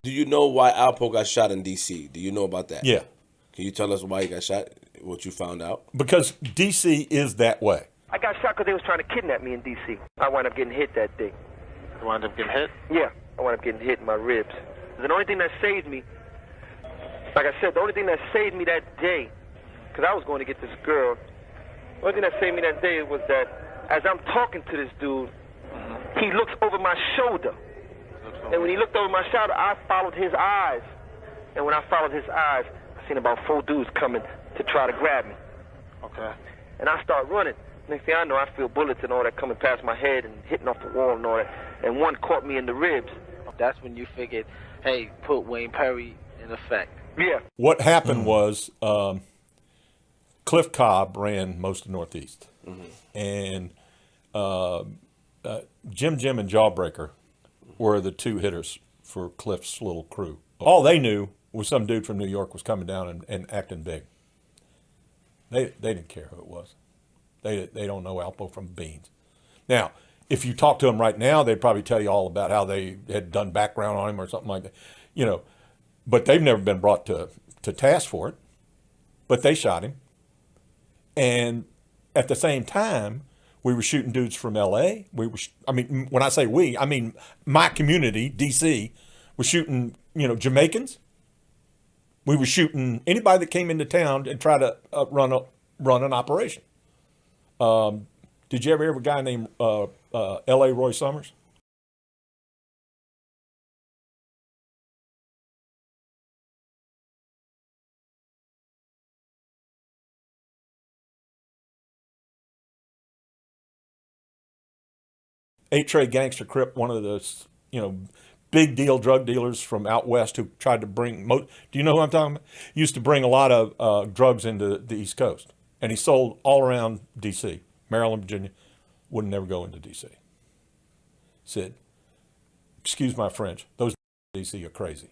Do you know why Alpo got shot in D.C.? Do you know about that? Yeah. Can you tell us why he got shot? What you found out? Because D.C. is that way. I got shot because they was trying to kidnap me in D.C. I wound up getting hit that day. You wound up getting hit? Yeah, I wound up getting hit in my ribs. The only thing that saved me, like I said, the only thing that saved me that day, because I was going to get this girl, the only thing that saved me that day was that as I'm talking to this dude, he looks over my shoulder. And when he looked over my shoulder, I followed his eyes. And when I followed his eyes, I seen about 4 dudes coming to try to grab me. Okay. And I start running. Next thing I know, I feel bullets and all that coming past my head and hitting off the wall and all that. And one caught me in the ribs. That's when you figured, hey, put Wayne Perry in effect. Yeah. What happened was Cliff Cobb ran most of Northeast. And Jim and Jawbreaker were the 2 hitters for Cliff's little crew. All they knew was some dude from New York was coming down and acting big. They didn't care who it was. They don't know Alpo from beans. Now, if you talk to them right now, they'd probably tell you all about how they had done background on him or something like that. You know, but they've never been brought to task for it. But they shot him. And at the same time, we were shooting dudes from L.A. When I say we, I mean my community, D.C., was shooting, Jamaicans. We were shooting anybody that came into town and tried to run an operation. Did you ever hear of a guy named L.A. Roy Summers? Eight-tray gangster crip, one of those, big deal drug dealers from out west who tried to bring, do you know who I'm talking about? Used to bring a lot of drugs into the East Coast. And he sold all around D.C., Maryland, Virginia, would never go into D.C. Said, excuse my French, those D.C. are crazy.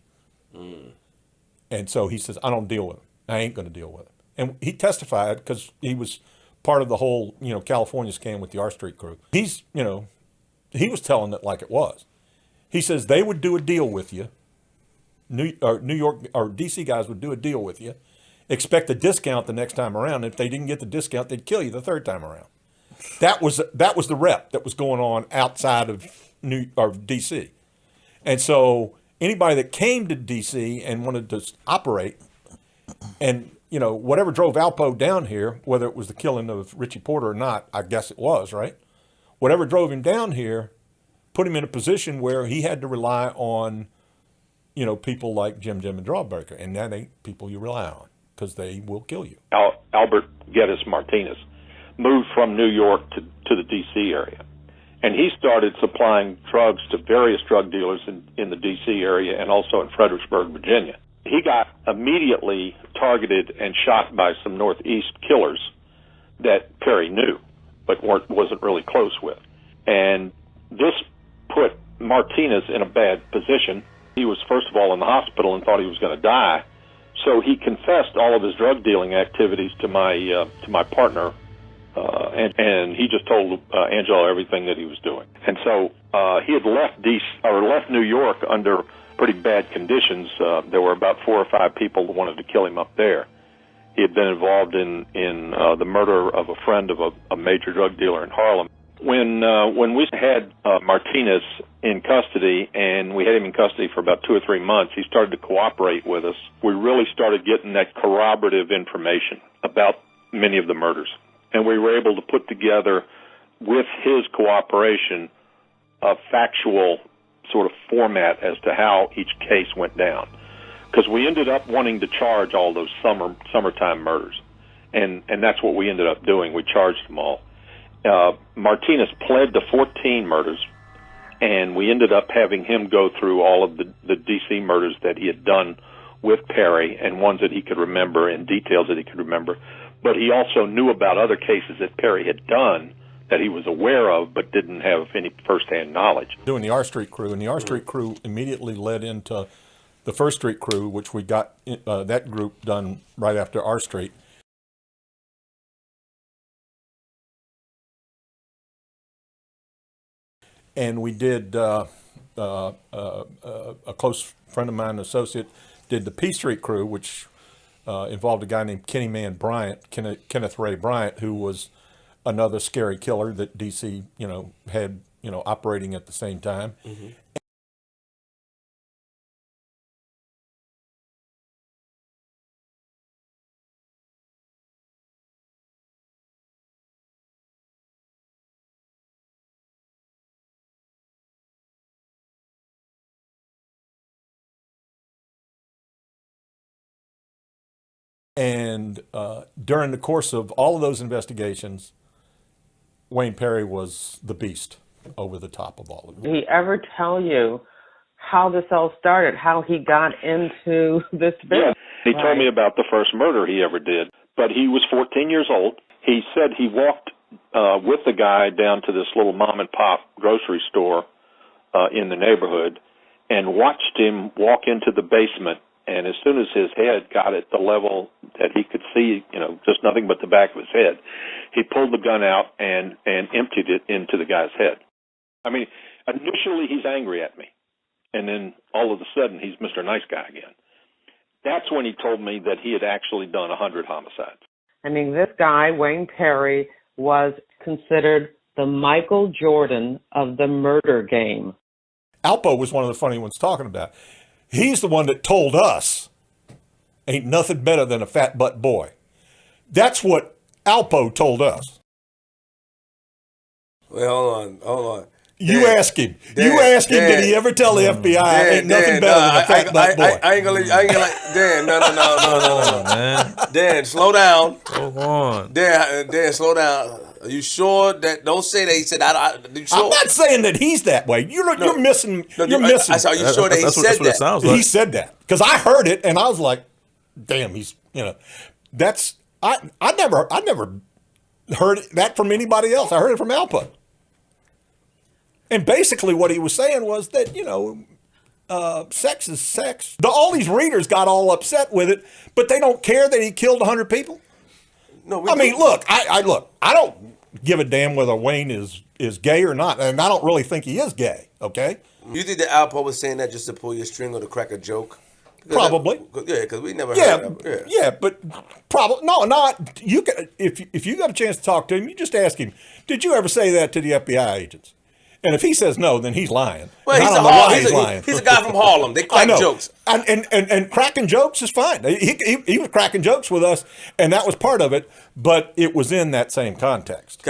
And so he says, I don't deal with them. I ain't going to deal with them. And he testified because he was part of the whole, California scam with the R Street crew. He's, he was telling it like it was. He says they would do a deal with you. New York or D.C. guys would do a deal with you. Expect a discount the next time around. If they didn't get the discount, they'd kill you the third time around. That was the rep that was going on outside of D.C. And so anybody that came to D.C. and wanted to operate, and whatever drove Alpo down here, whether it was the killing of Richie Porter or not, I guess it was, right? Whatever drove him down here put him in a position where he had to rely on, people like Jim and Jawbreaker, and that ain't people you rely on because they will kill you. Albert Geddes Martinez moved from New York to the D.C. area, and he started supplying drugs to various drug dealers in the D.C. area and also in Fredericksburg, Virginia. He got immediately targeted and shot by some Northeast killers that Perry knew, but wasn't really close with. And this put Martinez in a bad position. He was, first of all, in the hospital and thought he was going to die. So he confessed all of his drug dealing activities to my partner, and he just told Angelo everything that he was doing. And so he had left New York under pretty bad conditions. There were about 4 or 5 people who wanted to kill him up there. He had been involved in the murder of a friend of a major drug dealer in Harlem. When we had Martinez in custody, and we had him in custody for about 2 or 3 months, he started to cooperate with us. We really started getting that corroborative information about many of the murders. And we were able to put together, with his cooperation, a factual sort of format as to how each case went down. Because we ended up wanting to charge all those summertime murders. And that's what we ended up doing. We charged them all. Martinez pled to 14 murders, and we ended up having him go through all of the D.C. murders that he had done with Perry, and ones that he could remember and details that he could remember. But he also knew about other cases that Perry had done that he was aware of but didn't have any firsthand knowledge. Doing the R Street crew, and the R Street crew immediately led into the First Street crew, which we got that group done right after R Street. And we did a close friend of mine, an associate, did the P Street crew, which involved a guy named Kenneth Ray Bryant, who was another scary killer that DC, had, operating at the same time. Mm-hmm. And during the course of all of those investigations, Wayne Perry was the beast over the top of all of it. Did he ever tell you how this all started, how he got into this business? Yeah, he told me about the first murder he ever did, but he was 14 years old. He said he walked with the guy down to this little mom-and-pop grocery store in the neighborhood and watched him walk into the basement. And as soon as his head got at the level that he could see, just nothing but the back of his head, he pulled the gun out and emptied it into the guy's head. I mean, initially he's angry at me, and then all of a sudden he's Mr. Nice Guy again. That's when he told me that he had actually done 100 homicides. I mean, this guy, Wayne Perry, was considered the Michael Jordan of the murder game. Alpo was one of the funny ones talking about it. He's the one that told us, ain't nothing better than a fat butt boy. That's what Alpo told us. Well, hold on. You ask him. Did he ever tell the FBI ain't nothing better than a fat butt boy? I ain't gonna let Dan, no, man. Dan, slow down. Hold on. Dan, slow down. Are you sure that? Don't say that he said. You sure? I'm not saying that he's that way. You're missing. You're missing. Are you sure that he said that's what that? It sounds like. He said that because I heard it and I was like, "Damn, he's that's I never heard that from anybody else. I heard it from Alpo." And basically, what he was saying was that sex is sex. All these readers got all upset with it, but they don't care that he killed 100 people. No, look, I don't give a damn whether Wayne is gay or not, and I don't really think he is gay. Okay. You think that Alpo was saying that just to pull your string or to crack a joke? Probably. Because we never heard that. Yeah, but probably not. You can, if you got a chance to talk to him, you just ask him, did you ever say that to the FBI agents? And if he says no, then he's lying. Well, he's lying. He's a guy from Harlem. They crack jokes. And cracking jokes is fine. He was cracking jokes with us, and that was part of it, but it was in that same context.